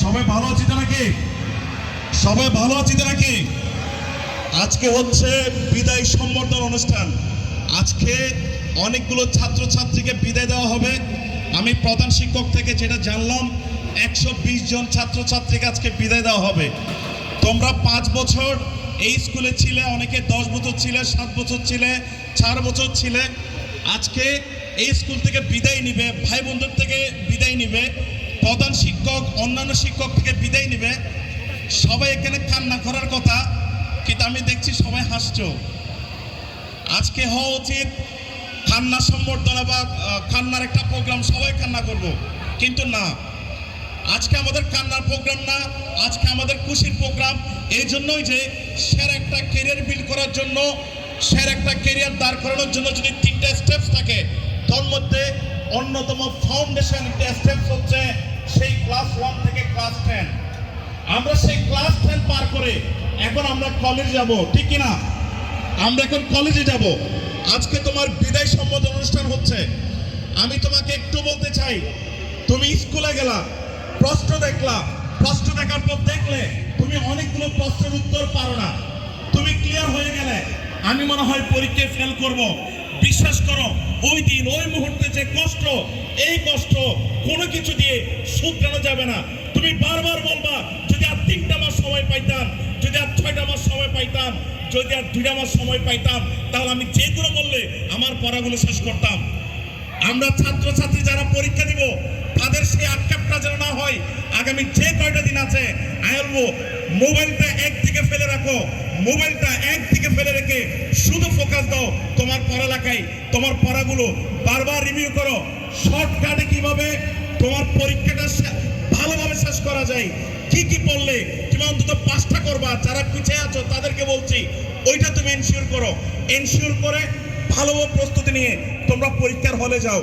সবাই ভালো আছি তো নাকি? সবাই ভালো আছি তো নাকি? আজকে হচ্ছে বিদায় সম্বর্ধনা অনুষ্ঠান। আজকে অনেকগুলো ছাত্রছাত্রীকে বিদায় দেওয়া হবে। আমি প্রধান শিক্ষক থেকে যেটা জানলাম 120 জন ছাত্রছাত্রীকে আজকে বিদায় দেওয়া হবে। তোমরা 5 বছর এই স্কুলে ছিলে, অনেকে 10 বছর ছিলে, 7 বছর ছিলে, 4 বছর ছিলে। আজকে এই স্কুল থেকে বিদায় নিবে, ভাই বন্ধুর থেকে বিদায় নিবে, প্রধান শিক্ষক অন্যান্য শিক্ষক থেকে বিদায় নিবে। সবাই এখানে কান্না করার কথা, কিন্তু আমি দেখছি সবাই হাসছো। আজকে হওয়া উচিত কান্না সম্বর্ধনা বা কান্নার একটা প্রোগ্রাম, সবাই কান্না করব, কিন্তু না, আজকে আমাদের কান্নার প্রোগ্রাম না, আজকে আমাদের খুশির প্রোগ্রাম। এই জন্যই যে স্যার একটা ক্যারিয়ার বিল্ড করার জন্য, স্যার একটা ক্যারিয়ার দাঁড় করানোর জন্য যদি 3টা স্টেপস থাকে, তার মধ্যে অন্যতম ফাউন্ডেশন একটা স্টেপস হচ্ছে সেই ক্লাস 1 থেকে ক্লাস 10। আমরা সেই ক্লাস 10 পার করে এখন আমরা কলেজে যাব, ঠিক কিনা? আমরা এখন কলেজে যাব। আজকে তোমার বিদায় সম্বোধন অনুষ্ঠান হচ্ছে। আমি তোমাকে একটু বলতে চাই, তুমি স্কুলে গেলা, প্রশ্ন দেখলা, প্রশ্ন দেখার পর দেখলে তুমি অনেকগুলো প্রশ্নের উত্তর পারো না, তুমি ক্লিয়ার হয়ে গেলে আমি মনে হয় পরীক্ষায় ফেল করব। বিশ্বাস করো, ওই দিন ওই মুহূর্তে যে কষ্ট, এই কষ্ট কোনো কিছু দিয়ে শুধরানো যাবে না। তুমি বারবার বলবা, যদি আর 3টা মাস সময় পাইতাম, যদি আর 6টা মাস সময় পাইতাম, যদি আর 2টা মাস সময় পাইতাম, তাহলে আমি যেগুলো বললে আমার পড়াগুলো শেষ করতাম। আমরা ছাত্রছাত্রী যারা পরীক্ষা দিব, তাদের সেই আক্ষেপটা যেন না হয়। আগামী যে কয়টা দিন আছে, আমি বলবো মোবাইলটা একদিকে ফেলে রাখো, মোবাইলটা একদিকে ফেলে রেখে শুধু ফোকাস দাও তোমার পড়ালেখায়। তোমার পড়াগুলো বারবার রিভিউ করো, শর্টকাটে কিভাবে তোমার পরীক্ষাটা ভালোভাবে শেষ করা যায়, কি কি পড়লে তুমি অন্তত 5টা করবা। যারা পিছিয়ে আছো তাদেরকে বলছি, ওইটা তুমি এনশিওর করো। এনশিওর করে ভালোভাবে প্রস্তুতি নিয়ে তোমরা পরীক্ষার হলে যাও।